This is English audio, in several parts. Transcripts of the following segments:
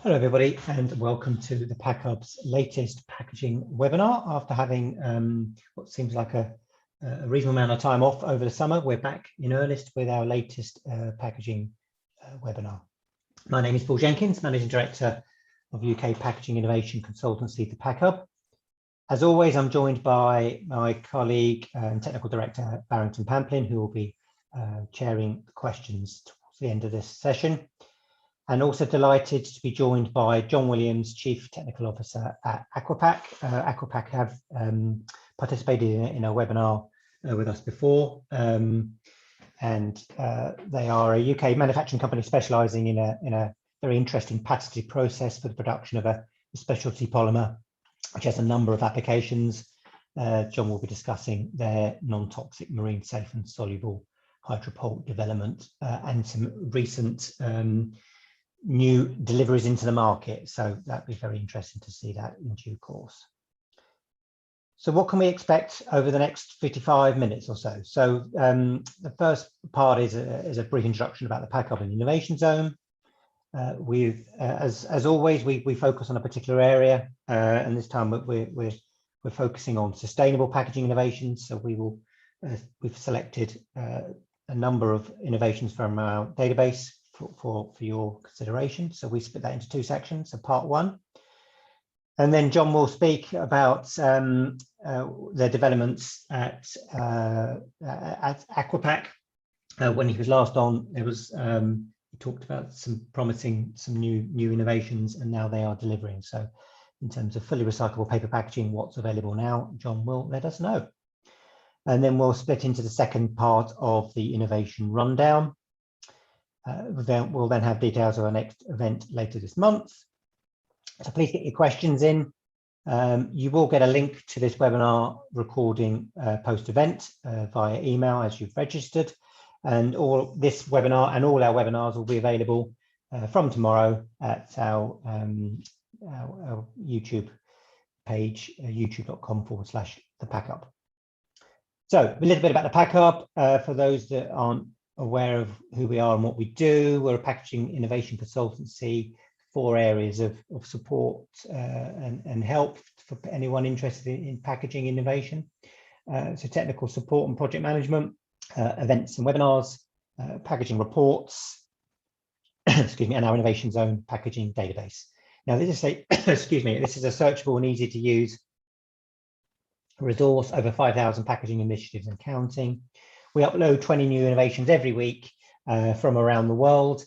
Hello everybody and welcome to the PackHub's latest packaging webinar. After having what seems like a reasonable amount of time off over the summer, we're back in earnest with our latest packaging webinar. My name is Paul Jenkins, Managing Director of UK Packaging Innovation Consultancy, ThePackHub. As always, I'm joined by my colleague and Technical Director, Barrington Pamplin, who will be chairing the questions towards the end of this session. And also delighted to be joined by John Williams, Chief Technical Officer at Aquapak. Aquapak have participated in a webinar with us before, and they are a UK manufacturing company specialising in a very interesting patented process for the production of a specialty polymer, which has a number of applications. John will be discussing their non-toxic, marine safe and soluble Hydropol development and some recent new deliveries into the market. So that'd be very interesting to see that in due course. So what can we expect over the next 55 minutes or so? So the first part is a brief introduction about the PackHub and Innovation Zone. As always, we focus on a particular area, and this time we're focusing on sustainable packaging innovations. So we've selected a number of innovations from our database for your consideration. So we split that into two sections, so part one. And then John will speak about the developments at Aquapak. When he was last on, he talked about some new innovations, and now they are delivering. So in terms of fully recyclable paper packaging, what's available now, John will let us know. And then we'll split into the second part of the innovation rundown. We'll then have details of our next event later this month. So please get your questions in. You will get a link to this webinar recording post-event via email as you've registered. And all this webinar and all our webinars will be available from tomorrow at our YouTube page, youtube.com/ThePackHub. So a little bit about the PackHub for those that aren't aware of who we are and what we do. We're a packaging innovation consultancy, 4 areas of support and help for anyone interested in packaging innovation. So technical support and project management, events and webinars, packaging reports, excuse me, and our Innovation Zone packaging database. Now this is this is a searchable and easy to use resource, over 5,000 packaging initiatives and counting. We upload 20 new innovations every week from around the world.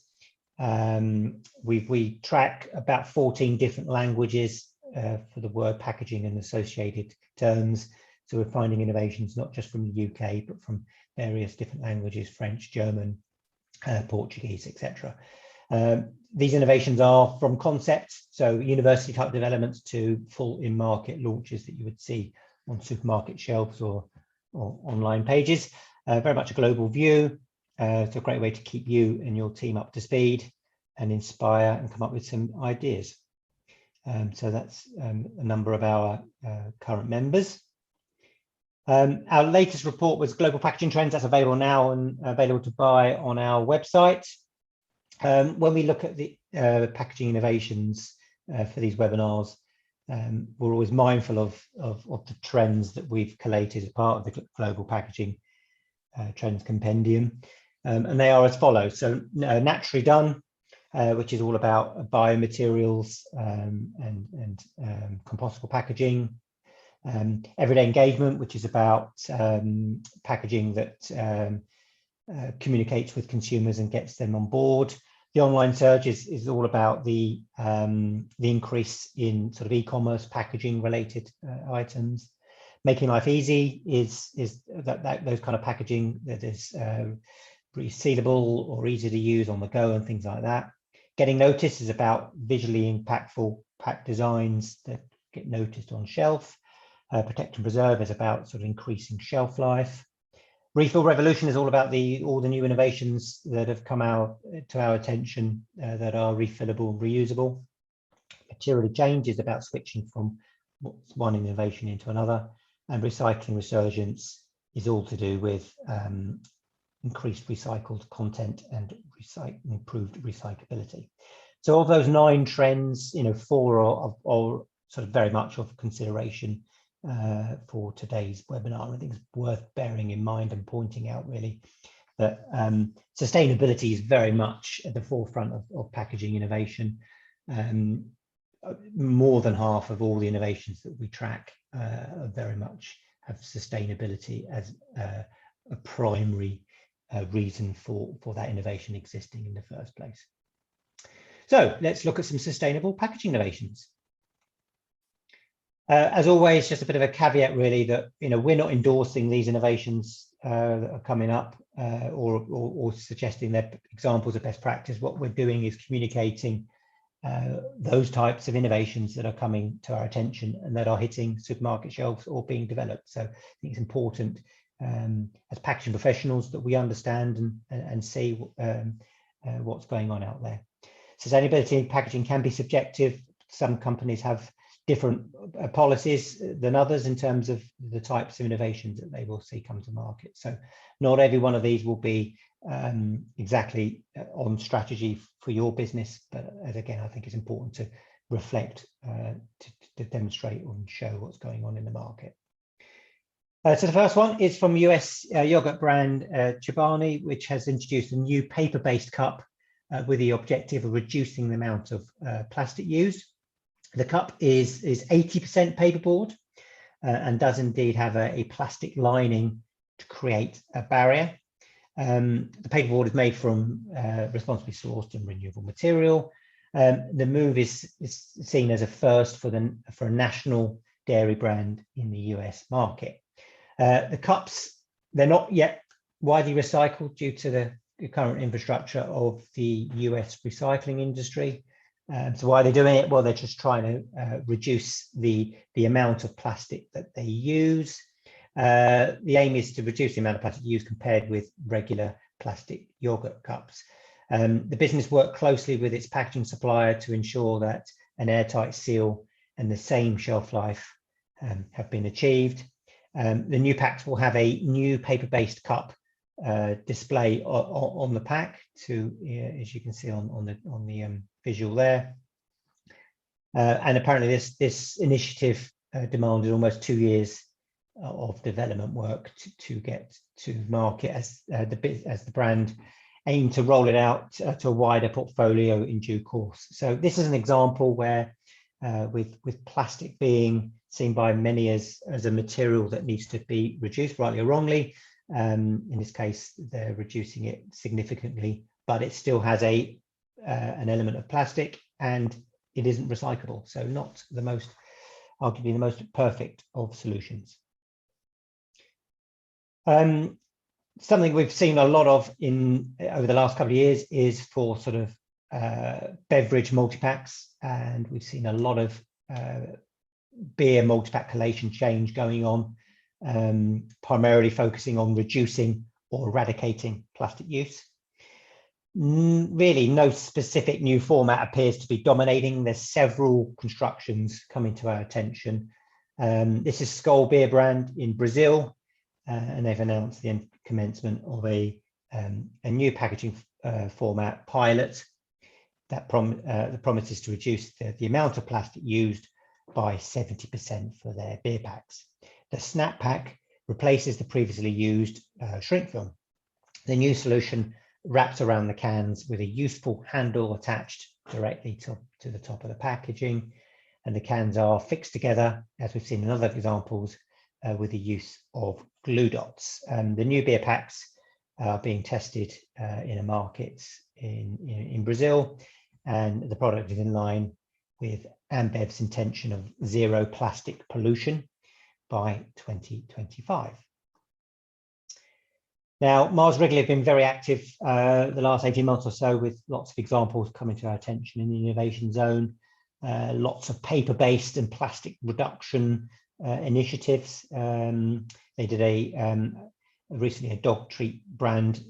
We track about 14 different languages for the word packaging and associated terms. So we're finding innovations not just from the UK, but from various different languages, French, German, Portuguese, etc. These innovations are from concept, so university type developments, to full in-market launches that you would see on supermarket shelves or online pages. Very much a global view. It's a great way to keep you and your team up to speed and inspire and come up with some ideas. So that's a number of our current members. Our latest report was Global Packaging Trends. That's available now and available to buy on our website. When we look at the packaging innovations for these webinars, we're always mindful of the trends that we've collated as part of the Global Packaging Trends Compendium, and they are as follows. So naturally done, which is all about biomaterials and compostable packaging. Everyday engagement, which is about packaging that communicates with consumers and gets them on board. The online surge is all about the increase in sort of e-commerce packaging related items. Making life easy is those kind of packaging that is resealable or easy to use on the go and things like that. Getting noticed is about visually impactful pack designs that get noticed on shelf. Protect and preserve is about sort of increasing shelf life. Refill revolution is all about all the new innovations that have come out to our attention that are refillable and reusable. Material change is about switching from one innovation into another. And recycling resurgence is all to do with increased recycled content and improved recyclability. So of those 9 trends, 4 are sort of very much of consideration for today's webinar. I think it's worth bearing in mind and pointing out really that sustainability is very much at the forefront of packaging innovation. More than half of all the innovations that we track very much have sustainability as a primary reason for that innovation existing in the first place. So let's look at some sustainable packaging innovations. As always, just a bit of a caveat really that we're not endorsing these innovations that are coming up or suggesting they're examples of best practice. What we're doing is communicating those types of innovations that are coming to our attention and that are hitting supermarket shelves or being developed. So I think it's important as packaging professionals that we understand and see what's going on out there. Sustainability in packaging can be subjective. Some companies have different policies than others in terms of the types of innovations that they will see come to market. So not every one of these will be exactly on strategy for your business, but as again, I think it's important to reflect to demonstrate and show what's going on in the market. So the first one is from US yogurt brand Chobani, which has introduced a new paper-based cup with the objective of reducing the amount of plastic used. The cup is 80% paperboard and does indeed have a plastic lining to create a barrier. The paperboard is made from responsibly sourced and renewable material. The move is seen as a first for a national dairy brand in the US market. The cups, they're not yet widely recycled due to the current infrastructure of the US recycling industry. So why are they doing it? Well, they're just trying to reduce the amount of plastic that they use. The aim is to reduce the amount of plastic used compared with regular plastic yogurt cups. The business worked closely with its packaging supplier to ensure that an airtight seal and the same shelf life have been achieved. The new packs will have a new paper-based cup display on the pack, as you can see on the visual there. And apparently this initiative demanded almost 2 years of development work to get to market as the brand aimed to roll it out to a wider portfolio in due course. So this is an example where with plastic being seen by many as a material that needs to be reduced, rightly or wrongly. In this case, they're reducing it significantly, but it still has an element of plastic and it isn't recyclable. So not arguably the most perfect of solutions. Something we've seen a lot of over the last couple of years is for sort of beverage multi-packs, and we've seen a lot of beer multi-pack collation change going on, primarily focusing on reducing or eradicating plastic use. Really, no specific new format appears to be dominating. There's several constructions coming to our attention. This is Skol beer brand in Brazil, and they've announced the commencement of a new packaging format pilot that promises to reduce the amount of plastic used by 70% for their beer packs. The snap pack replaces the previously used shrink film. The new solution wraps around the cans with a useful handle attached directly to the top of the packaging, and the cans are fixed together, as we've seen in other examples, with the use of glue dots. The new beer packs are being tested in a market in Brazil, and the product is in line with AmBev's intention of zero plastic pollution by 2025. Now, Mars Wrigley have been very active the last 18 months or so, with lots of examples coming to our attention in the innovation zone. Lots of paper-based and plastic reduction initiatives. They did recently a dog treat brand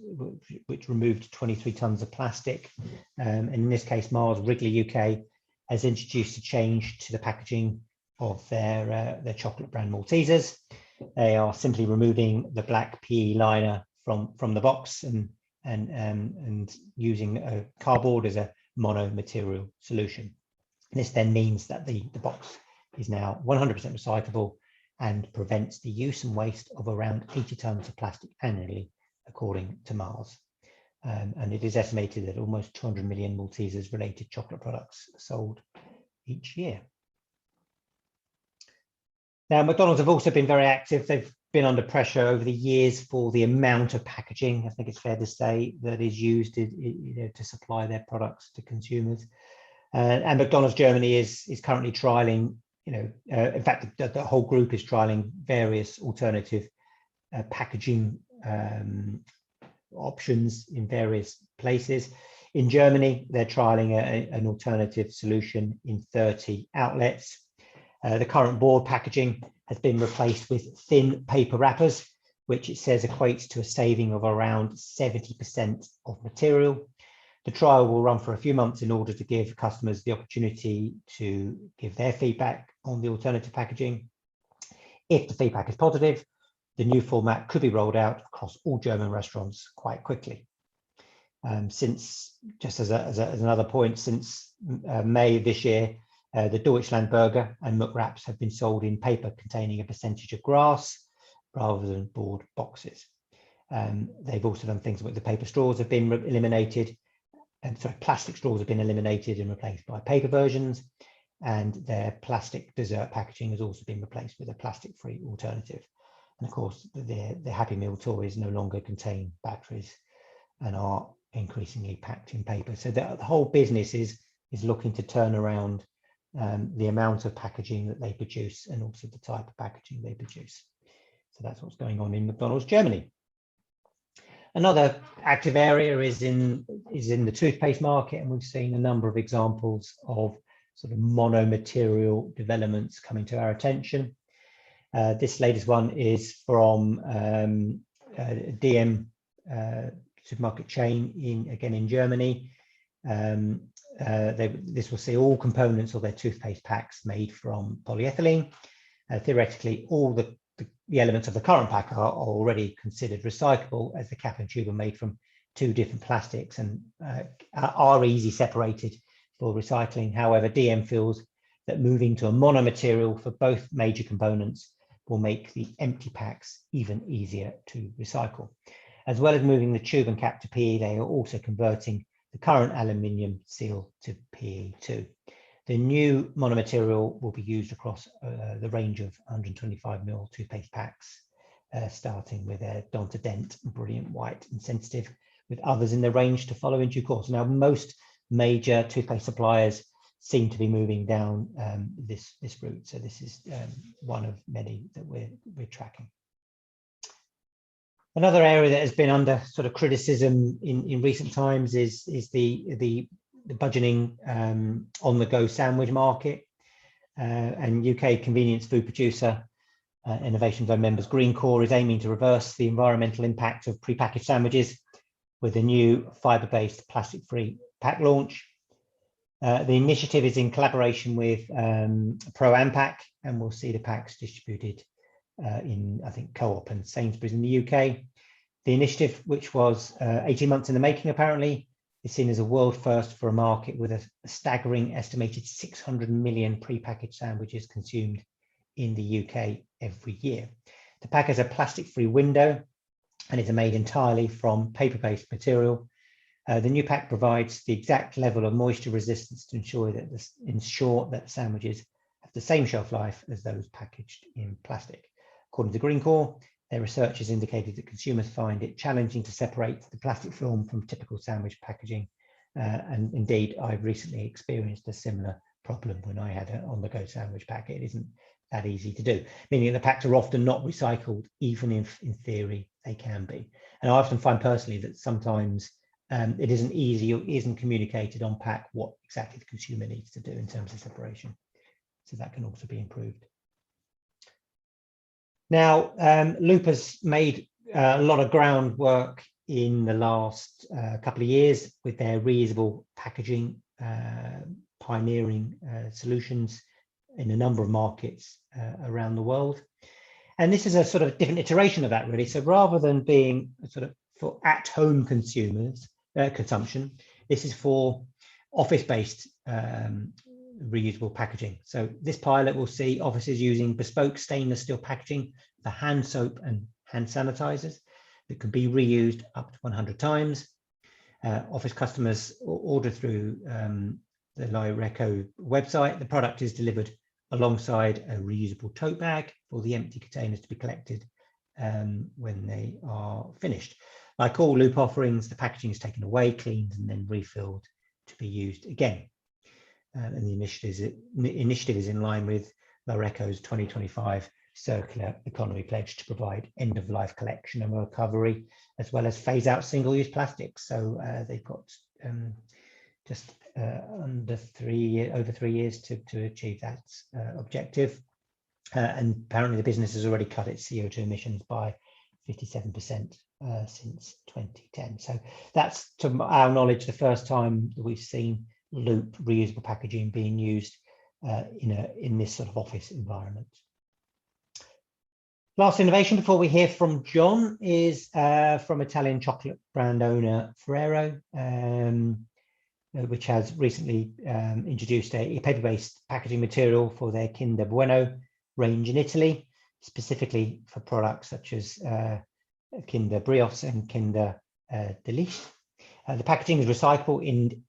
which removed 23 tons of plastic. And in this case, Mars Wrigley UK has introduced a change to the packaging of their chocolate brand Maltesers. They are simply removing the black PE liner from the box and using cardboard as a mono-material solution. This then means that the box is now 100% recyclable and prevents the use and waste of around 80 tons of plastic annually, according to Mars. And it is estimated that almost 200 million Maltesers related chocolate products are sold each year. Now, McDonald's have also been very active. They've been under pressure over the years for the amount of packaging, I think it's fair to say, that is used to supply their products to consumers. And McDonald's Germany is currently trialing, in fact, the whole group is trialing various alternative packaging options in various places. In Germany, they're trialing an alternative solution in 30 outlets. The current board packaging has been replaced with thin paper wrappers, which it says equates to a saving of around 70% of material. The trial will run for a few months in order to give customers the opportunity to give their feedback on the alternative packaging. If the feedback is positive, the new format could be rolled out across all German restaurants quite quickly. Since, just as another point, since May of this year, the Deutschland burger and muck wraps have been sold in paper containing a percentage of grass rather than board boxes. They've also done things like the paper straws have been eliminated, and plastic straws have been eliminated and replaced by paper versions, and their plastic dessert packaging has also been replaced with a plastic-free alternative. And of course, the Happy Meal toys no longer contain batteries and are increasingly packed in paper. So the whole business is looking to turn around the amount of packaging that they produce and also the type of packaging they produce. So that's what's going on in McDonald's Germany. Another active area is in the toothpaste market, and we've seen a number of examples of sort of mono-material developments coming to our attention. This latest one is from DM supermarket chain in Germany. This will see all components of their toothpaste packs made from polyethylene. Theoretically, all the elements of the current pack are already considered recyclable, as the cap and tube are made from two different plastics and are easily separated for recycling. However, DM feels that moving to a monomaterial for both major components will make the empty packs even easier to recycle. As well as moving the tube and cap to PE, they are also converting the current aluminium seal to PE2. The new monomaterial will be used across the range of 125ml toothpaste packs, starting with their Dent, Brilliant White and Sensitive, with others in the range to follow in due course. Now, most major toothpaste suppliers seem to be moving down this route. So this is one of many that we're tracking. Another area that has been under sort of criticism in recent times is the budgeting on-the-go sandwich market. And UK convenience food producer Innovation Zone members Greencore is aiming to reverse the environmental impact of prepackaged sandwiches with a new fibre-based plastic-free pack launch. The initiative is in collaboration with Pro-Ampac, and we'll see the packs distributed in, I think, Co-op and Sainsbury's in the UK. The initiative, which was 18 months in the making, apparently, is seen as a world first for a market with a staggering estimated 600 million prepackaged sandwiches consumed in the UK every year. The pack has a plastic-free window and is made entirely from paper-based material. The new pack provides the exact level of moisture resistance to ensure that the sandwiches have the same shelf life as those packaged in plastic. According to Greencore, their research has indicated that consumers find it challenging to separate the plastic film from typical sandwich packaging. And indeed, I've recently experienced a similar problem when I had an on-the-go sandwich pack. It isn't that easy to do, meaning the packs are often not recycled, even if in theory they can be. And I often find personally that sometimes it isn't easy or isn't communicated on pack what exactly the consumer needs to do in terms of separation. So that can also be improved. Now, Loop has made a lot of groundwork in the last couple of years with their reusable packaging, pioneering solutions in a number of markets around the world. And this is a sort of different iteration of that, really. So rather than being sort of for at-home consumers, consumption, this is for office-based reusable packaging. So this pilot will see offices using bespoke stainless steel packaging for hand soap and hand sanitizers that can be reused up to 100 times. Office customers order through the Lyreco website. The product is delivered alongside a reusable tote bag for the empty containers to be collected when they are finished. Like all Loop offerings, the packaging is taken away, cleaned, and then refilled to be used again. And the initiative is in line with Lyreco's 2025 Circular Economy Pledge to provide end-of-life collection and recovery, as well as phase out single-use plastics. So they've got just over 3 years to achieve that objective. And apparently the business has already cut its CO2 emissions by 57% since 2010. So that's, to our knowledge, the first time that we've seen Loop reusable packaging being used in this sort of office environment. Last innovation before we hear from John is from Italian chocolate brand owner Ferrero, which has recently introduced a paper-based packaging material for their Kinder Bueno range in Italy, specifically for products such as Kinder Brioche and Kinder Delice. The packaging is recyclable in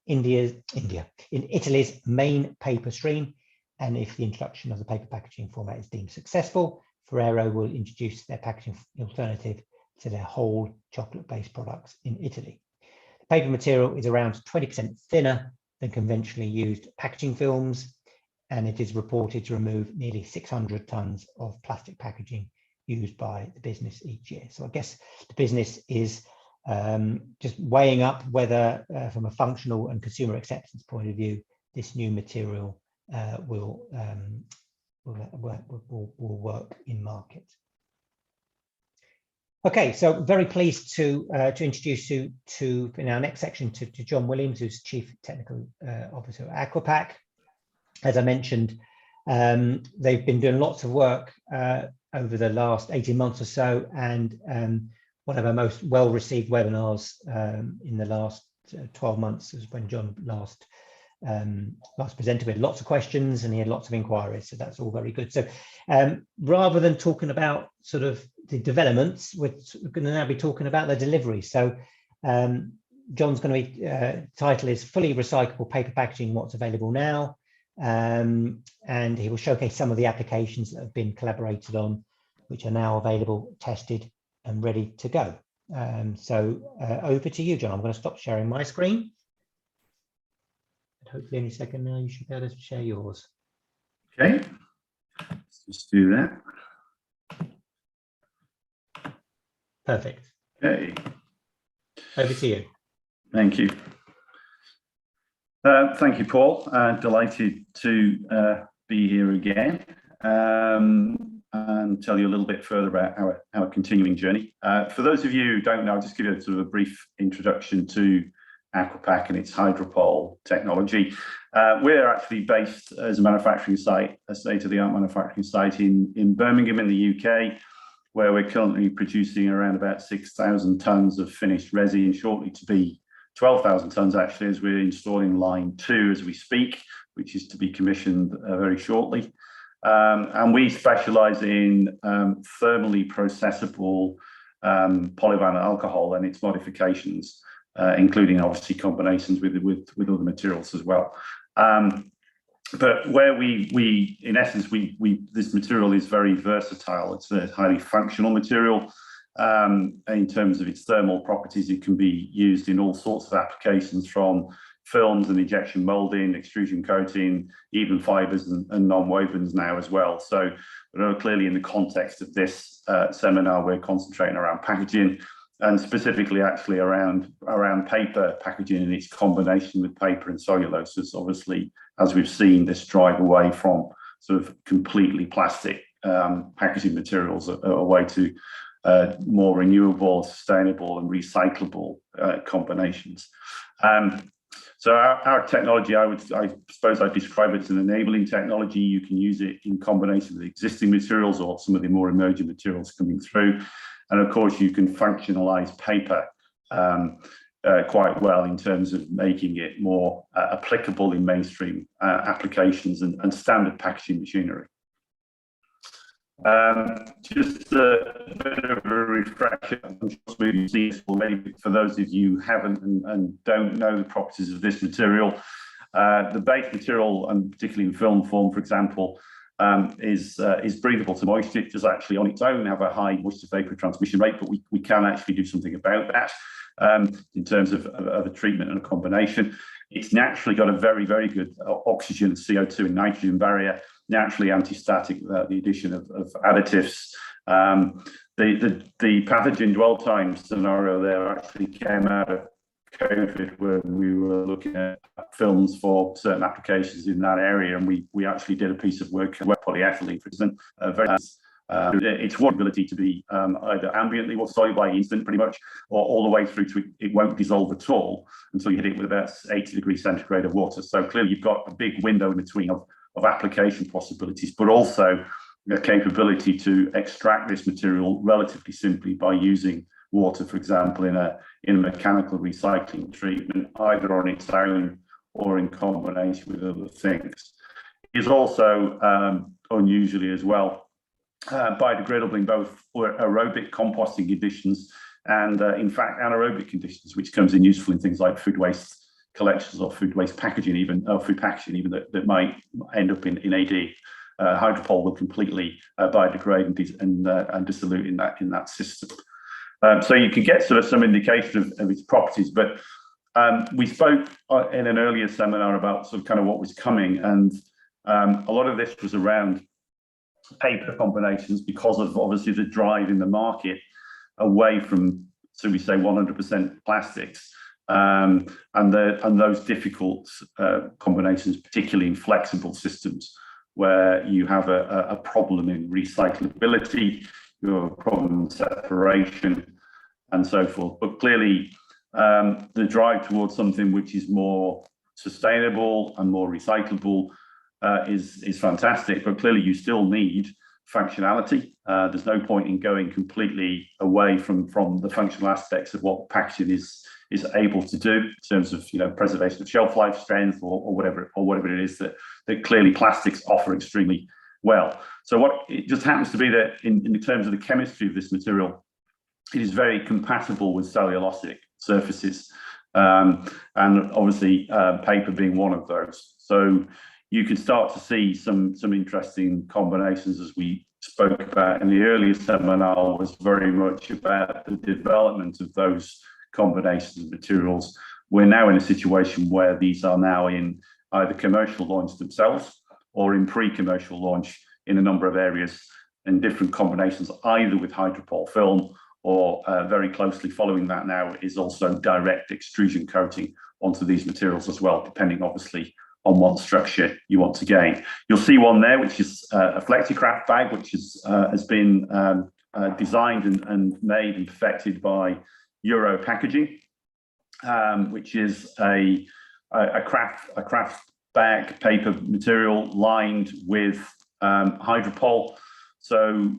Italy's main paper stream, and if the introduction of the paper packaging format is deemed successful, Ferrero will introduce their packaging alternative to their whole chocolate-based products in Italy. The paper material is around 20% thinner than conventionally used packaging films, and it is reported to remove nearly 600 tons of plastic packaging used by the business each year. So I guess the business is just weighing up whether, from a functional and consumer acceptance point of view, this new material will work in market. Okay, so very pleased to introduce you to, in our next section, to John Williams, who's Chief Technical Officer at Aquapak. As I mentioned, they've been doing lots of work over the last 18 months or so, and one of our most well-received webinars in the last 12 months is when John last presented. We had lots of questions and he had lots of inquiries, so that's all very good. So rather than talking about sort of the developments, we're going to now be talking about the delivery. So John's going to be, title is Fully Recyclable Paper Packaging, What's Available Now, and he will showcase some of the applications that have been collaborated on, which are now available, tested, and ready to go. So over to you, John. I'm going to stop sharing my screen. Hopefully any second now you should be able to share yours. Okay, let's just do that. Perfect. Okay. Over to you. Thank you. Thank you, Paul. Delighted to be here again and tell you a little bit further about our continuing journey. For those of you who don't know, I'll just give you a sort of a brief introduction to Aquapak and its Hydropol technology. We're actually based as a manufacturing site, a state-of-the-art manufacturing site in Birmingham in the UK, where we're currently producing around about 6,000 tons of finished resin, shortly to be 12,000 tons actually, as we're installing line 2 as we speak, which is to be commissioned very shortly. And we specialize in thermally processable polyvinyl alcohol and its modifications, including obviously combinations with other materials as well. But where we in essence, this material is very versatile. It's a highly functional material. In terms of its thermal properties, it can be used in all sorts of applications, from films and injection molding, extrusion coating, even fibers and non-wovens now as well. So clearly in the context of this seminar, we're concentrating around packaging, and specifically actually around paper packaging and its combination with paper and cellulose. It's obviously, as we've seen, this drive away from sort of completely plastic packaging materials away to more renewable, sustainable and recyclable combinations. So our technology, I suppose I'd describe it as an enabling technology. You can use it in combination with existing materials or some of the more emerging materials coming through. And of course, you can functionalize paper quite well in terms of making it more applicable in mainstream applications and standard packaging machinery. Just a bit of a refresher, I'm sure you've seen this already, for those of you who haven't and don't know the properties of this material. The base material, and particularly in film form, for example, is breathable to moisture. It does actually on its own have a high moisture vapor transmission rate, but we can actually do something about that in terms of a treatment and a combination. It's naturally got a very, very good oxygen, CO2 and nitrogen barrier, naturally anti-static without the addition of additives. The pathogen dwell time scenario there actually came out of COVID, where we were looking at films for certain applications in that area, and we actually did a piece of work with polyethylene, for instance. Its one ability to be either ambiently or soluble by instant, pretty much, or all the way through to it won't dissolve at all until you hit it with about 80 degrees centigrade of water. So clearly you've got a big window in between of application possibilities, but also the capability to extract this material relatively simply by using water, for example, in a mechanical recycling treatment, either on its own or in combination with other things. It's also unusually as well biodegradable in both aerobic composting conditions and in fact anaerobic conditions, which comes in useful in things like food waste collections or food waste packaging, even food packaging even that might end up in AD. Hydropol will completely biodegrade and dissolute in that system. So you can get sort of some indication of its properties, but we spoke in an earlier seminar about sort of kind of what was coming, and a lot of this was around paper combinations because of obviously the drive in the market away from, so we say 100% plastics, and those difficult combinations, particularly in flexible systems where you have a problem in recyclability, you have a problem in separation and so forth. But clearly the drive towards something which is more sustainable and more recyclable is fantastic, but clearly you still need functionality. There's no point in going completely away from the functional aspects of what packaging is able to do in terms of preservation of shelf life, strength, or whatever it is that clearly plastics offer extremely well. So what it just happens to be that in terms of the chemistry of this material, it is very compatible with cellulosic surfaces, and obviously paper being one of those. So you can start to see some interesting combinations, as we spoke about in the earlier seminar, was very much about the development of those combinations of materials. We're now in a situation where these are now in either commercial launch themselves or in pre-commercial launch in a number of areas in different combinations, either with Hydropol film or very closely following that now is also direct extrusion coating onto these materials as well, depending obviously on what structure you want to gain. You'll see one there, which is a FlexiCraft bag, which has been designed and made and perfected by Euro Packaging, which is a craft bag paper material lined with Hydropol. So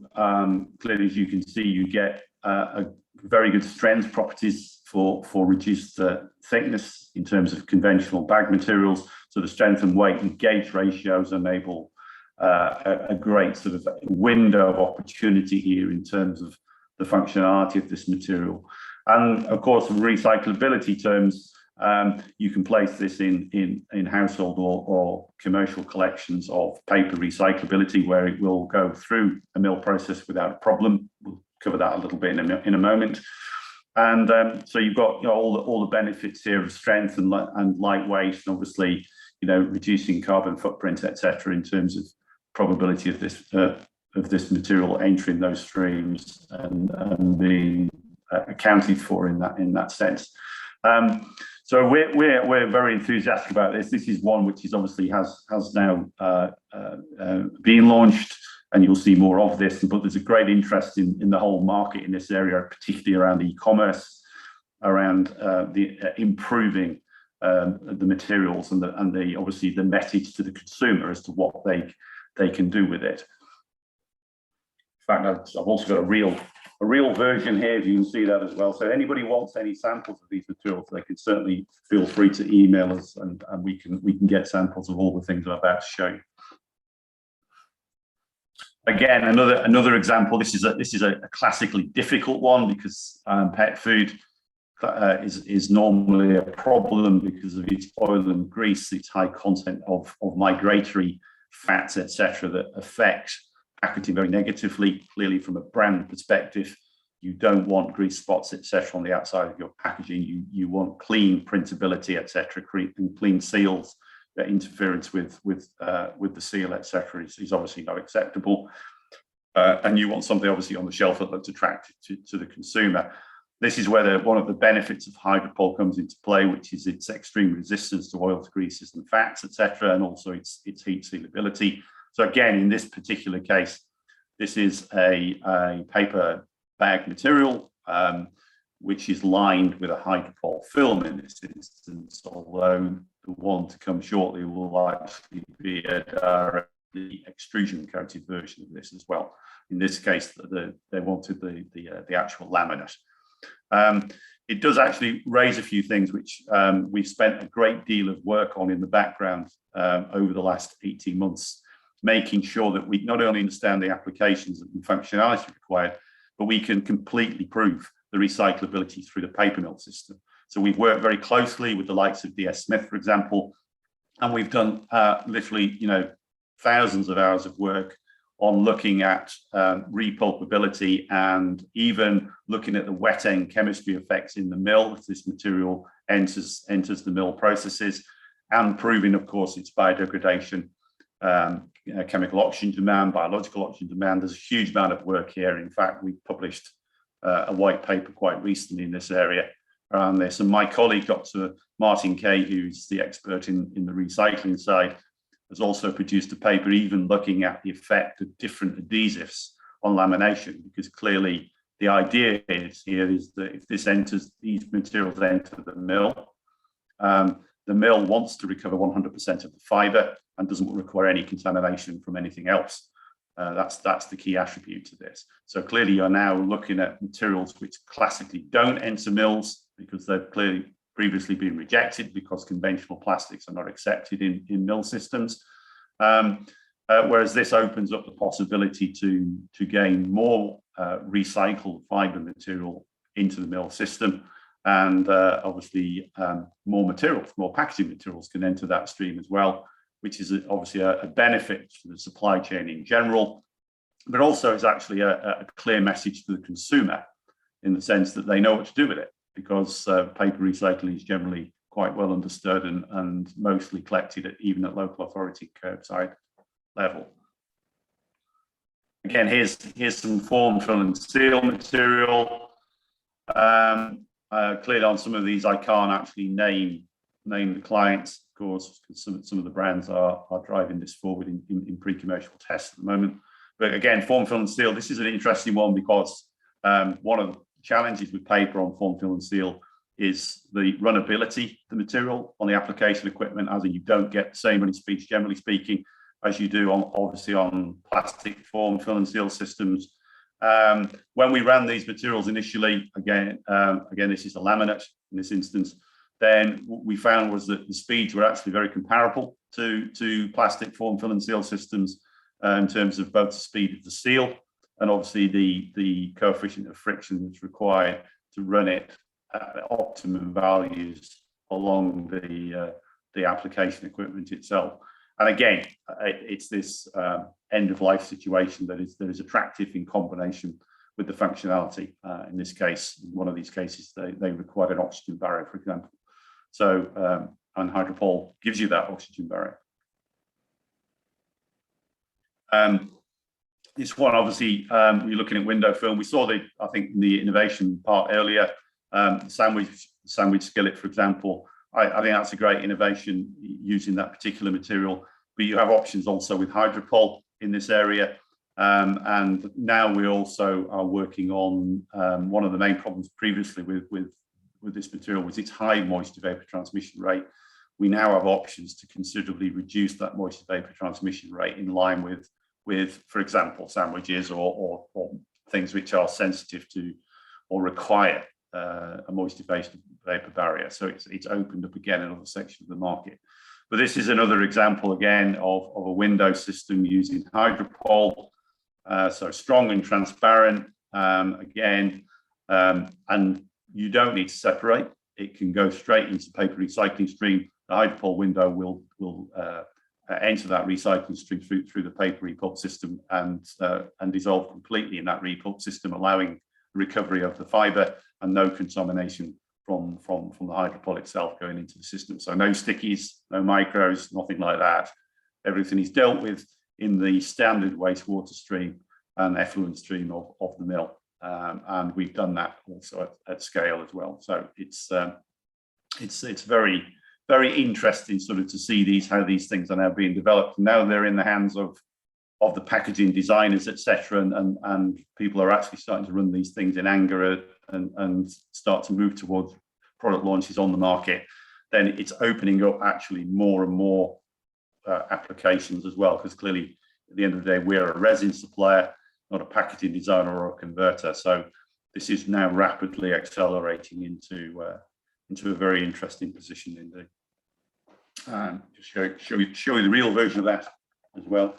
clearly, as you can see, you get a very good strength properties for reduced thickness in terms of conventional bag materials. So the strength and weight and gauge ratios enable a great sort of window of opportunity here in terms of the functionality of this material. And of course, in recyclability terms, you can place this in household or commercial collections of paper recyclability, where it will go through a mill process without a problem. We'll cover that a little bit in a moment. And so you've got all the benefits here of strength and lightweight, and obviously reducing carbon footprint, etc., in terms of probability of this material entering those streams and being accounted for in that sense. So we're very enthusiastic about this. This is one which is obviously has now been launched, and you'll see more of this. But there's a great interest in the whole market in this area, particularly around e-commerce, around the improving the materials and the obviously the message to the consumer as to what they can do with it. In fact, I've also got a real a real version here, if you can see that as well. So anybody wants any samples of these materials, they can certainly feel free to email us, and we can get samples of all the things I'm about to show you. Again, another example. This is a classically difficult one because pet food is normally a problem because of its oil and grease, its high content of migratory fats, etc., that affect packaging very negatively. Clearly, from a brand perspective, you don't want grease spots, etc., on the outside of your packaging. You want clean printability, etc., and clean seals. That interference with the seal, etc., is obviously not acceptable. And you want something obviously on the shelf that looks attractive to the consumer. This is where one of the benefits of Hydropol comes into play, which is its extreme resistance to oils, greases, and fats, etc., and also its heat sealability. So again, in this particular case, this is a paper bag material, which is lined with a Hydropol film in this instance, although the one to come shortly will actually be a directly extrusion coated version of this as well. In this case, they wanted the actual laminate. It does actually raise a few things which we've spent a great deal of work on in the background over the last 18 months, making sure that we not only understand the applications and functionality required, but we can completely prove the recyclability through the paper mill system. So we've worked very closely with the likes of DS Smith, for example, and we've done literally, thousands of hours of work on looking at repulpability and even looking at the wet end chemistry effects in the mill as this material enters the mill processes, and proving, of course, its biodegradation, chemical oxygen demand, biological oxygen demand. There's a huge amount of work here. In fact, we published a white paper quite recently in this area around this. And my colleague, Dr. Martin Kay, who's the expert in the recycling side, has also produced a paper even looking at the effect of different adhesives on lamination, because clearly the idea is that if these materials enter the mill wants to recover 100% of the fiber and doesn't require any contamination from anything else. That's the key attribute to this. So clearly you're now looking at materials which classically don't enter mills because they've clearly previously been rejected because conventional plastics are not accepted in mill systems. Whereas this opens up the possibility to gain more recycled fiber material into the mill system. And obviously more packaging materials can enter that stream as well, which is obviously a benefit to the supply chain in general, but also is actually a clear message to the consumer in the sense that they know what to do with it, because paper recycling is generally quite well understood and mostly collected even at local authority curbside level. Again, here's some form, fill, and seal material. Clearly on some of these, I can't actually name the clients, of course, because some of the brands are driving this forward in pre-commercial tests at the moment. But again, form, fill, and seal, this is an interesting one because one of the challenges with paper on form, fill, and seal is the runnability of the material on the application equipment, as in you don't get the same running speeds, generally speaking, as you do obviously on plastic form, fill, and seal systems. When we ran these materials initially, again, this is a laminate in this instance, then what we found was that the speeds were actually very comparable to plastic form, fill, and seal systems in terms of both the speed of the seal and obviously the coefficient of friction that's required to run it at optimum values along the application equipment itself. And again, it's this end-of-life situation that is attractive in combination with the functionality. In this case, in one of these cases, they required an oxygen barrier, for example. So, and Hydropol gives you that oxygen barrier. This one, obviously, we're looking at window film. We saw I think, the innovation part earlier, sandwich skillet, for example. I think that's a great innovation using that particular material, but you have options also with Hydropol in this area. And now we also are working on one of the main problems previously with this material was its high moisture vapor transmission rate. We now have options to considerably reduce that moisture vapor transmission rate in line with for example, sandwiches or things which are sensitive to or require a moisture-based vapor barrier. So it's opened up again another section of the market. But this is another example again of a window system using Hydropol. So strong and transparent again, and you don't need to separate. It can go straight into the paper recycling stream. The Hydropol window will enter that recycling stream through the paper repulp system and dissolve completely in that repulp system, allowing recovery of the fibre and no contamination from the Hydropol itself going into the system. So no stickies, no micros, nothing like that. Everything is dealt with in the standard wastewater stream and effluent stream of the mill. And we've done that also at scale as well. So it's very, very interesting sort of to see how these things are now being developed. Now they're in the hands of the packaging designers, etc., and people are actually starting to run these things in anger and start to move towards product launches on the market. Then it's opening up actually more and more applications as well, because clearly at the end of the day we're a resin supplier, not a packaging designer or a converter. So this is now rapidly accelerating into a very interesting position indeed. Just show you the real version of that as well.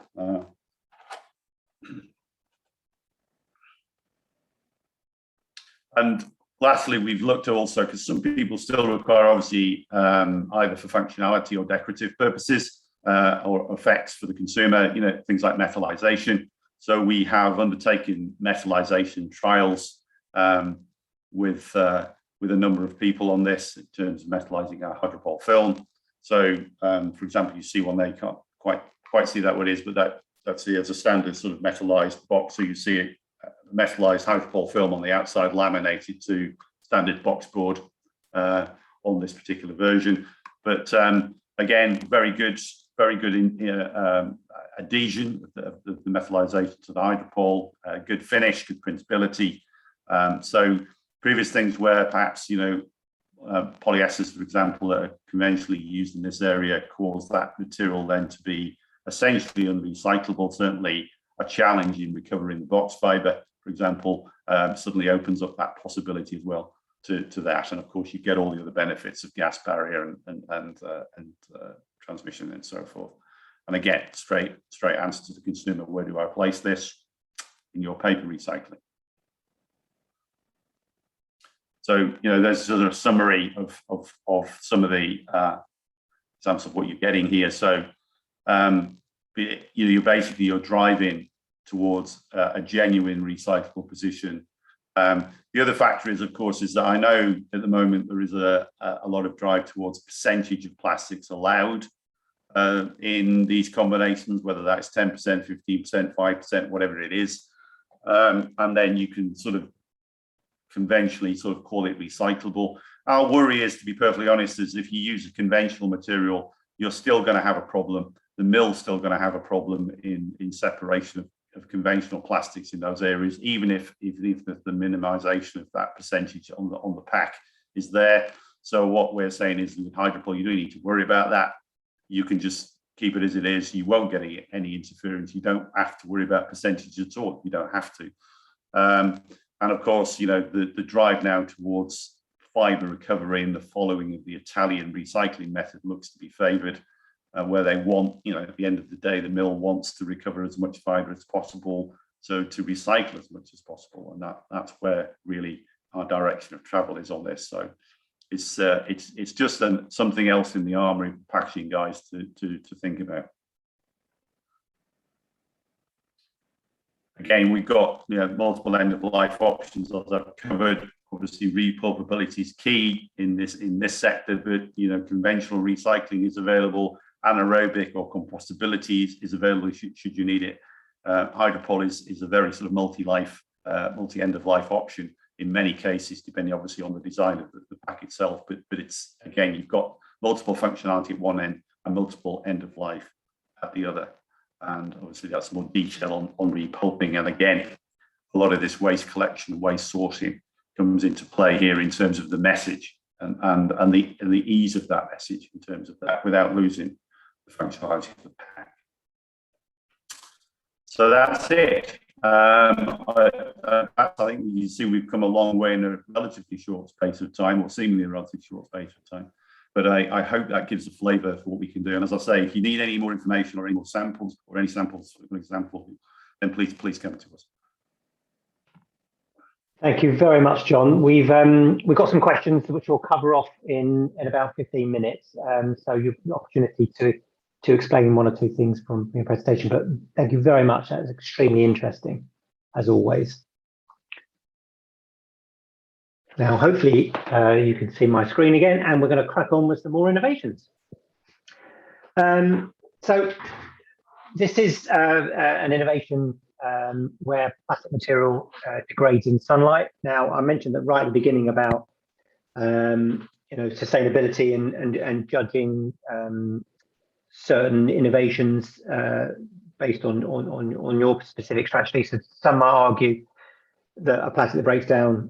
And lastly, we've looked at also, because some people still require obviously either for functionality or decorative purposes or effects for the consumer, things like metallization. So we have undertaken metallization trials with a number of people on this in terms of metallizing our Hydropol film. So, for example, you see one there, you can't quite see that what it is, but that's as a standard sort of metallized box. So you see it metallized Hydropol film on the outside, laminated to standard box board on this particular version. But again, very good adhesion of the metallization to the Hydropol, good finish, good printability. So previous things where perhaps polyesters, for example, that are conventionally used in this area cause that material then to be essentially unrecyclable. Certainly a challenge in recovering the box fiber, for example, suddenly opens up that possibility as well to that. And of course, you get all the other benefits of gas barrier and transmission and so forth. And again, straight answer to the consumer: where do I place this in your paper recycling? So there's sort of a summary of some of the examples of what you're getting here. So you're driving towards a genuine recyclable position. The other factor is, of course, is that I know at the moment there is a lot of drive towards percentage of plastics allowed in these combinations, whether that's 10%, 15%, 5%, whatever it is. And then you can sort of conventionally sort of call it recyclable. Our worry is, to be perfectly honest, is if you use a conventional material, you're still going to have a problem. The mill's still going to have a problem in separation of conventional plastics in those areas, even if the minimization of that percentage on the pack is there. So what we're saying is, with Hydropol, you don't need to worry about that. You can just keep it as it is. You won't get any interference. You don't have to worry about percentage at all. You don't have to. And of course, the drive now towards fibre recovery and the following of the Italian recycling method looks to be favoured, where they want, at the end of the day, the mill wants to recover as much fibre as possible, so to recycle as much as possible. And that's where really our direction of travel is on this. So it's just something else in the armory of packaging guys to think about. Again, we've got multiple end-of-life options, as I've covered. Obviously, repulpability is key in this sector, but conventional recycling is available. Anaerobic or compostability is available should you need it. Hydropol is a very sort of multi-end-of-life option in many cases, depending obviously on the design of the pack itself. But it's, again, you've got multiple functionality at one end and multiple end-of-life at the other. And obviously that's more detail on repulping. And again, a lot of this waste collection, waste sorting comes into play here in terms of the message and the ease of that message in terms of that, without losing the functionality of the pack. So that's it. I think you see we've come a long way in a relatively short space of time, or seemingly a relatively short space of time. But I hope that gives a flavour for what we can do. And as I say, if you need any more information or any more samples, or any samples for example, then please come to us. Thank you very much, John. We've got some questions which we'll cover off in about 15 minutes. So you've got the opportunity to explain one or two things from your presentation. But thank you very much. That was extremely interesting, as always. Now, hopefully, you can see my screen again, and we're going to crack on with some more innovations. So this is an innovation where plastic material degrades in sunlight. Now, I mentioned that right at the beginning about sustainability and judging certain innovations based on your specific strategy. So some might argue that a plastic that breaks down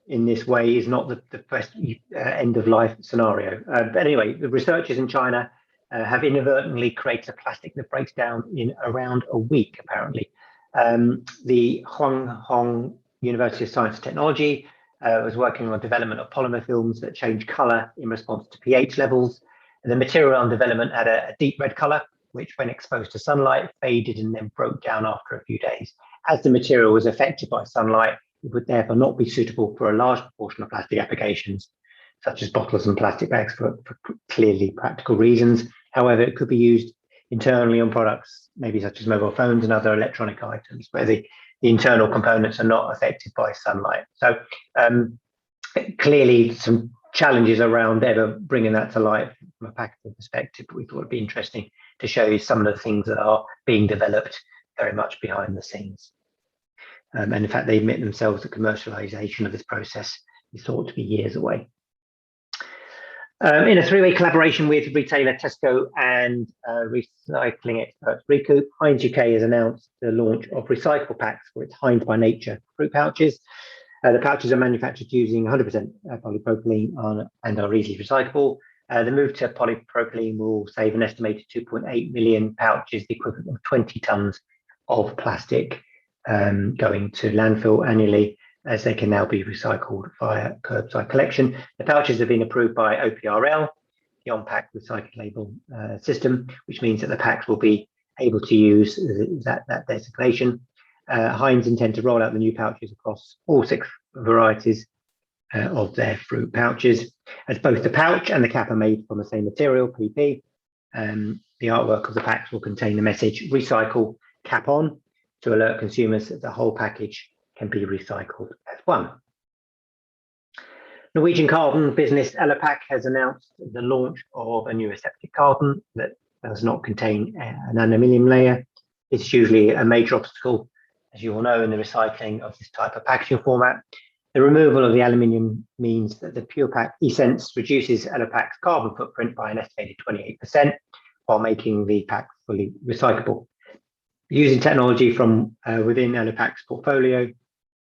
in this way is not the best end of life scenario. But anyway, the researchers in China have inadvertently created a plastic that breaks down in around a week, apparently. The Hong University of Science and Technology was working on development of polymer films that change color in response to pH levels. And the material on development had a deep red color, which when exposed to sunlight faded and then broke down after a few days. As the material was affected by sunlight, it would therefore not be suitable for a large proportion of plastic applications, such as bottles and plastic bags for clearly practical reasons. However, it could be used internally on products, maybe such as mobile phones and other electronic items, where the internal components are not affected by sunlight. So clearly some challenges around ever bringing that to light from a packaging perspective, but we thought it'd be interesting to show you some of the things that are being developed very much behind the scenes. And in fact, they admit themselves that commercialization of this process is thought to be years away. In a three-way collaboration with retailer Tesco and recycling experts Recoup, Heinz UK has announced the launch of recyclable packs for its Heinz by Nature fruit pouches. The pouches are manufactured using 100% polypropylene and are easily recyclable. The move to polypropylene will save an estimated 2.8 million pouches, the equivalent of 20 tons of plastic going to landfill annually, as they can now be recycled via curbside collection. The pouches have been approved by OPRL, the on-pack recycled label system, which means that the packs will be able to use that designation. Heinz intend to roll out the new pouches across all 6 varieties of their fruit pouches, as both the pouch and the cap are made from the same material, PP. The artwork of the packs will contain the message "Recycle, cap on," to alert consumers that the whole package can be recycled as one. Norwegian carton business Aquapak has announced the launch of a new aseptic carton that does not contain an aluminium layer. It's usually a major obstacle, as you all know, in the recycling of this type of packaging format. The removal of the aluminium means that the PurePack eSense reduces Aquapak's carbon footprint by an estimated 28%, while making the pack fully recyclable. Using technology from within Aquapak's portfolio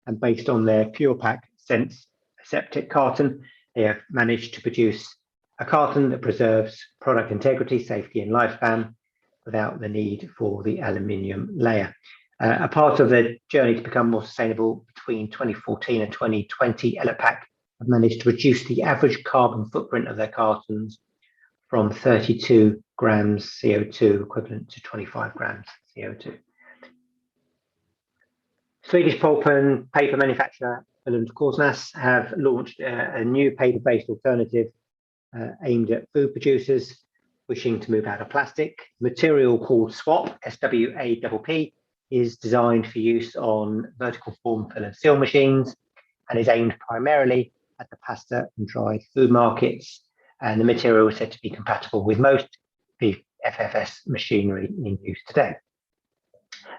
and based on their PurePack Sense aseptic carton, they have managed to produce a carton that preserves product integrity, safety, and lifespan without the need for the aluminium layer. A part of their journey to become more sustainable, between 2014 and 2020, Aquapak have managed to reduce the average carbon footprint of their cartons from 32 grams CO2, equivalent to 25 grams CO2. Swedish pulp and paper manufacturer Korsnäs have launched a new paper-based alternative aimed at food producers wishing to move out of plastic. Material called SWAP, SWAPP, is designed for use on vertical form fill and seal machines and is aimed primarily at the pasta and dried food markets. And the material is said to be compatible with most FFS machinery in use today.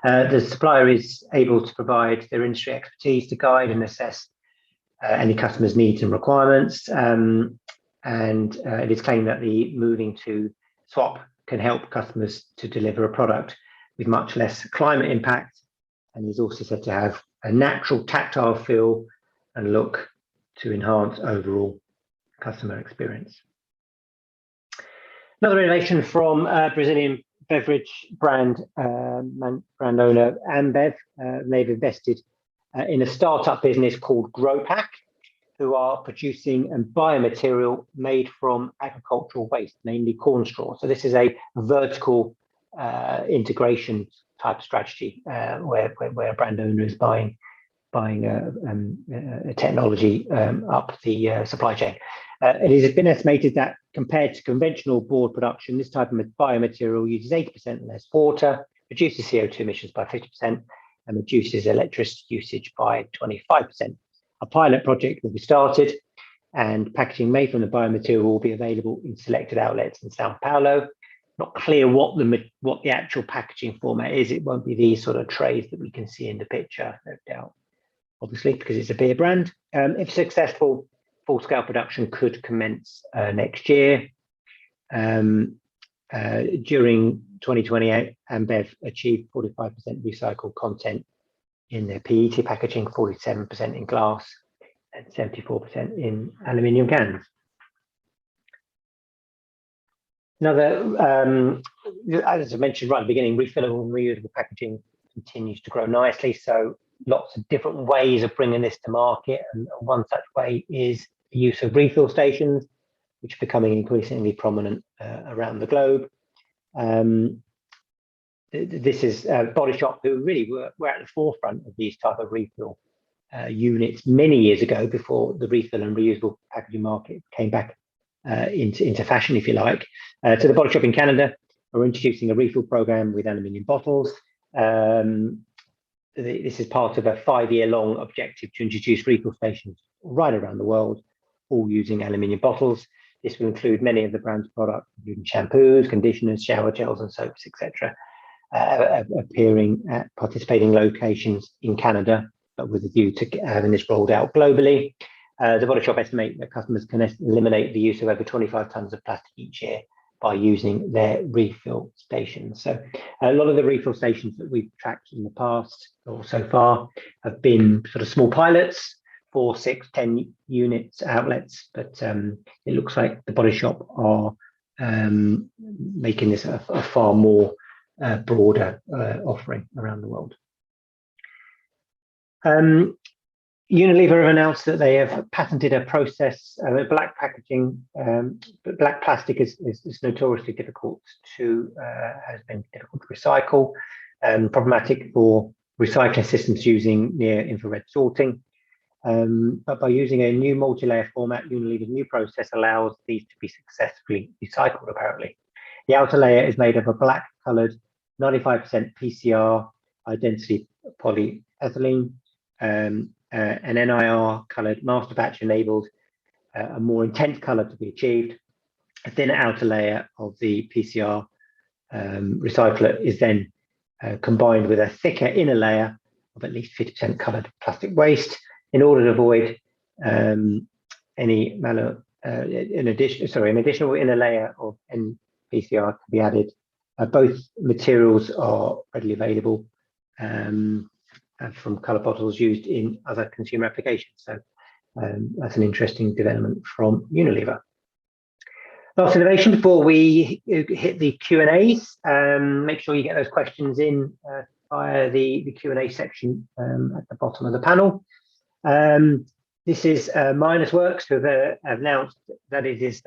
The supplier is able to provide their industry expertise to guide and assess any customer's needs and requirements. And it is claimed that the moving to SWAP can help customers to deliver a product with much less climate impact, and is also said to have a natural tactile feel and look to enhance overall customer experience. Another innovation from Brazilian beverage brand brand owner Ambev. They've invested in a startup business called Growpack, who are producing a biomaterial made from agricultural waste, namely corn straw. So this is a vertical integration type strategy where a brand owner is buying a technology up the supply chain. It has been estimated that compared to conventional board production, this type of biomaterial uses 80% less water, reduces CO2 emissions by 50%, and reduces electricity usage by 25%. A pilot project will be started, and packaging made from the biomaterial will be available in selected outlets in Sao Paulo. Not clear what the actual packaging format is. It won't be these sort of trays that we can see in the picture, no doubt, obviously, because it's a beer brand. If successful, full-scale production could commence next year. During 2028, Ambev achieved 45% recycled content in their PET packaging, 47% in glass, and 74% in aluminium cans. Another, as I mentioned right at the beginning, refillable and reusable packaging continues to grow nicely. So lots of different ways of bringing this to market, and one such way is the use of refill stations, which are becoming increasingly prominent around the globe. This is Body Shop, who really were at the forefront of these type of refill units many years ago, before the refill and reusable packaging market came back into fashion, if you like. So the Body Shop in Canada are introducing a refill program with aluminium bottles. This is part of a 5-year-long objective to introduce refill stations right around the world, all using aluminium bottles. This will include many of the brand's products, including shampoos, conditioners, shower gels, and soaps, etc., appearing at participating locations in Canada, but with a view to having this rolled out globally. The Body Shop estimate that customers can eliminate the use of over 25 tons of plastic each year by using their refill stations. So a lot of the refill stations that we've tracked in the past, or so far, have been sort of small pilots, 4, 6, 10 units, outlets, but it looks like the Body Shop are making this a far more broader offering around the world. Unilever have announced that they have patented a process, black packaging, but black plastic is notoriously difficult to, has been difficult to recycle, problematic for recycling systems using near infrared sorting. But by using a new multi-layer format, Unilever's new process allows these to be successfully recycled, apparently. The outer layer is made of a black colored 95% PCR high density polyethylene, an NIR colored master batch enabled a more intense color to be achieved. A thinner outer layer of the PCR recycler is then combined with a thicker inner layer of at least 50% colored plastic waste in order to avoid an additional inner layer of NPCR to be added. Both materials are readily available from colour bottles used in other consumer applications. So that's an interesting development from Unilever. Last innovation before we hit the Q&As. Make sure you get those questions in via the Q&A section at the bottom of the panel. This is Minus Works, who have announced that it is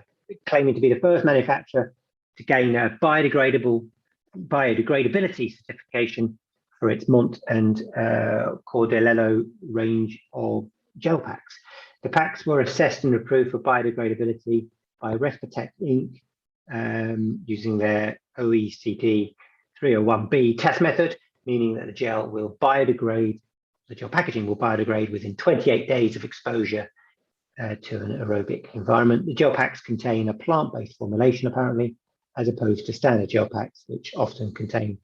claiming to be the first manufacturer to gain a biodegradability certification for its Mont and Cordelello range of gel packs. The packs were assessed and approved for biodegradability by Respirtec Inc. Using their OECD 301B test method, meaning that the gel will biodegrade, the gel packaging will biodegrade within 28 days of exposure to an aerobic environment. The gel packs contain a plant-based formulation, apparently, as opposed to standard gel packs, which often contain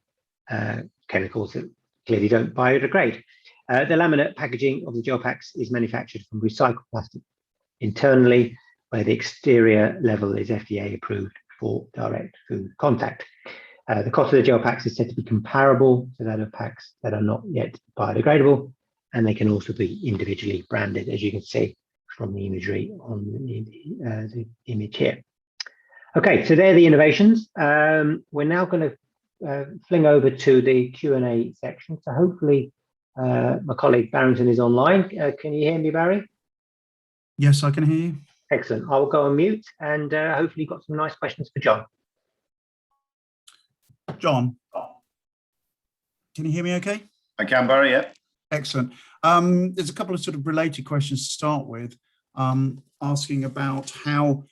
chemicals that clearly don't biodegrade. The laminate packaging of the gel packs is manufactured from recycled plastic internally, where the exterior level is FDA approved for direct food contact. The cost of the gel packs is said to be comparable to that of packs that are not yet biodegradable, and they can also be individually branded, as you can see from the imagery on the image here. Okay, so they're the innovations. We're now going to fling over to the Q&A section. So hopefully my colleague Barrington is online. Can you hear me, Barry? Yes, I can hear you. Excellent. I will go on mute, and hopefully got some nice questions for John. John, can you hear me okay? I can, Barry, yeah. Excellent. There's a couple of sort of related questions to start with, asking about how,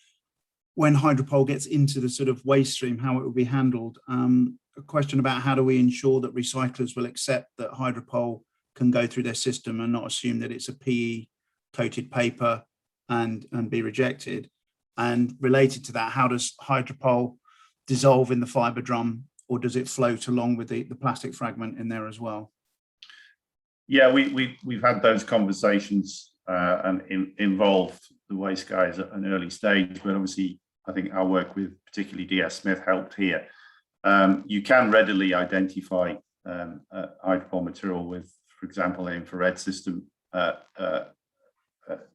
when Hydropol gets into the sort of waste stream, how it will be handled. A question about how do we ensure that recyclers will accept that Hydropol can go through their system and not assume that it's a PE coated paper and be rejected. And related to that, how does Hydropol dissolve in the fiber drum, or does it float along with the plastic fragment in there as well? Yeah, we've had those conversations and involved the waste guys at an early stage, but obviously I think our work with particularly DS Smith helped here. You can readily identify Hydropol material with, for example, an infrared system,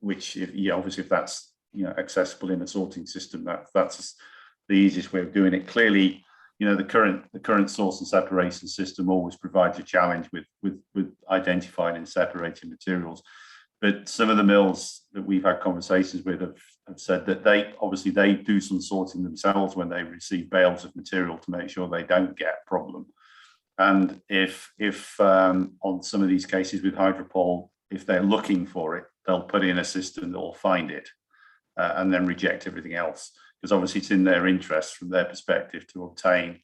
which obviously if that's accessible in a sorting system, that's the easiest way of doing it. Clearly, the current source and separation system always provides a challenge with identifying and separating materials. But some of the mills that we've had conversations with have said that they do some sorting themselves when they receive bales of material to make sure they don't get a problem. And if on some of these cases with Hydropol, if they're looking for it, they'll put in a system that will find it and then reject everything else. Because obviously it's in their interest from their perspective to obtain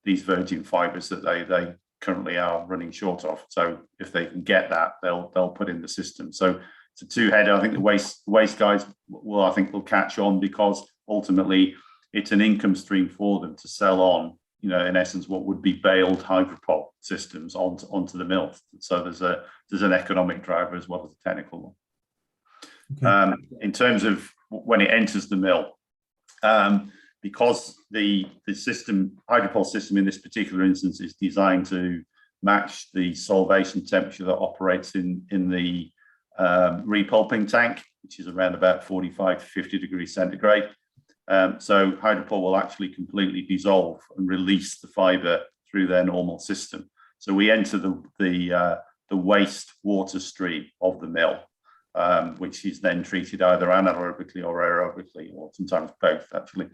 these virgin fibers that they currently are running short of. So if they can get that, they'll put in the system. So it's a two-header. I think the waste guys will catch on, because ultimately it's an income stream for them to sell on, in essence, what would be baled Hydropol systems onto the mill. So there's an economic driver as well as a technical one. Okay. In terms of when it enters the mill, because the system, Hydropol system in this particular instance, is designed to match the solvation temperature that operates in the repulping tank, which is around about 45 to 50 degrees centigrade. So Hydropol will actually completely dissolve and release the fiber through their normal system. So we enter the waste water stream of the mill, which is then treated either anaerobically or aerobically, or sometimes both actually,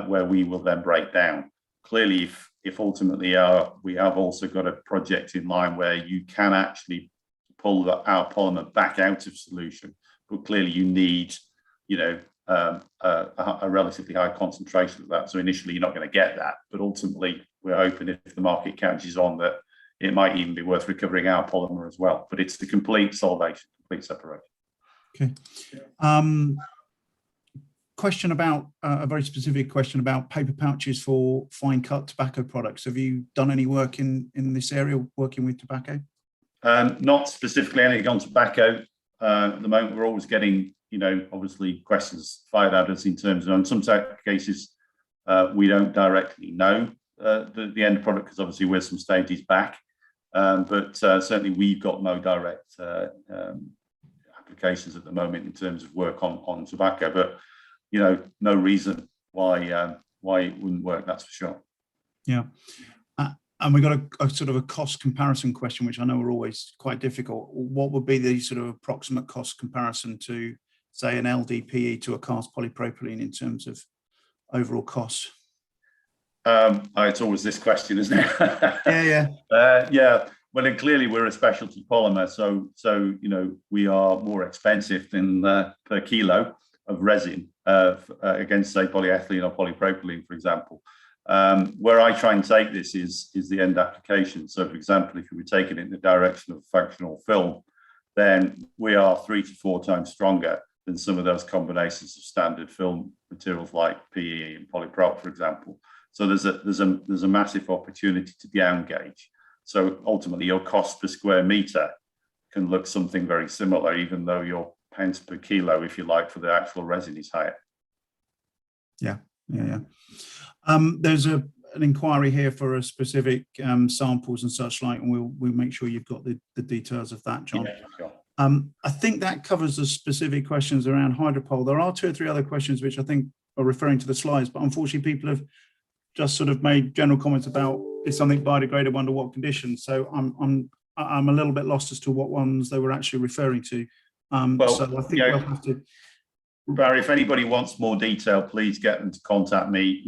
where we will then break down. Clearly, if ultimately we have also got a project in line where you can actually pull our polymer back out of solution, but clearly you need, a relatively high concentration of that. So initially you're not going to get that, but ultimately we're hoping if the market catches on that it might even be worth recovering our polymer as well. But it's the complete solvation, complete separation. Okay. Question about a very specific question about paper pouches for fine cut tobacco products. Have you done any work in this area, working with tobacco? Not specifically anything on tobacco. At the moment, we're always getting, obviously questions fired at us in terms of, in some cases, we don't directly know the end product, because obviously we're some stages back. But certainly we've got no direct applications at the moment in terms of work on tobacco. But no reason why it wouldn't work, that's for sure. Yeah. And we got a sort of a cost comparison question, which I know are always quite difficult. What would be the sort of approximate cost comparison to, say, an LDPE to a cast polypropylene in terms of overall costs? It's always this question, isn't it? Yeah. Well, then clearly we're a specialty polymer, so we are more expensive than per kilo of resin against, say, polyethylene or polypropylene, for example. Where I try and take this is the end application. So, for example, if you were taking it in the direction of functional film, then we are 3 to 4 times stronger than some of those combinations of standard film materials like PE and polyprop, for example. So there's a massive opportunity to down gauge. So ultimately, your cost per square meter can look something very similar, even though your pence per kilo, if you like, for the actual resin is higher. Yeah. There's an inquiry here for a specific samples and such like, and we'll make sure you've got the details of that, John. Yeah, sure. I think that covers the specific questions around Hydropol. There are 2 or 3 other questions which I think are referring to the slides, but unfortunately people have just sort of made general comments about is something biodegradable under what conditions. So I'm a little bit lost as to what ones they were actually referring to. Well, so I think we'll have to. Barry, if anybody wants more detail, please get them to contact me.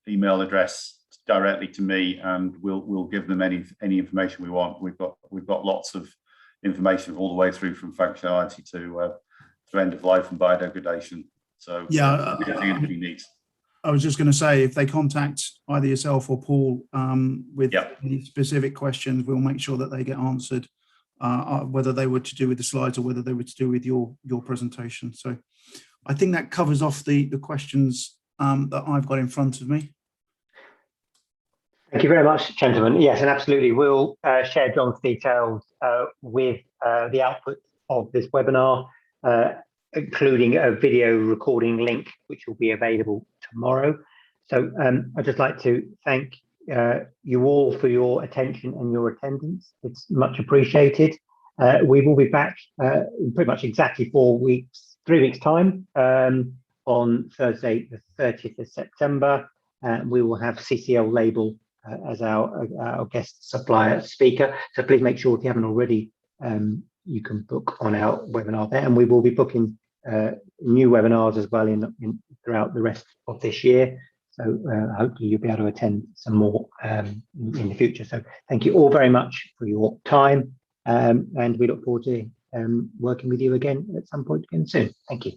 Email address directly to me, and we'll give them any information we want. We've got lots of information all the way through from functionality to end of life and biodegradation. So yeah, anything needs. I was just going to say, if they contact either yourself or Paul with any specific questions, we'll make sure that they get answered, whether they were to do with the slides or whether they were to do with your presentation. So I think that covers off the questions that I've got in front of me. Thank you very much, gentlemen. Yes, and absolutely. We'll share John's details with the output of this webinar, including a video recording link, which will be available tomorrow. So I'd just like to thank you all for your attention and your attendance. It's much appreciated. We will be back in pretty much exactly 3 weeks time on Thursday, the 30th of September. We will have CCL Label as our guest supplier speaker. So please make sure if you haven't already, you can book on our webinar there, and we will be booking new webinars as well throughout the rest of this year. So hopefully you'll be able to attend some more in the future. So thank you all very much for your time, and we look forward to working with you again at some point again soon. Thank you.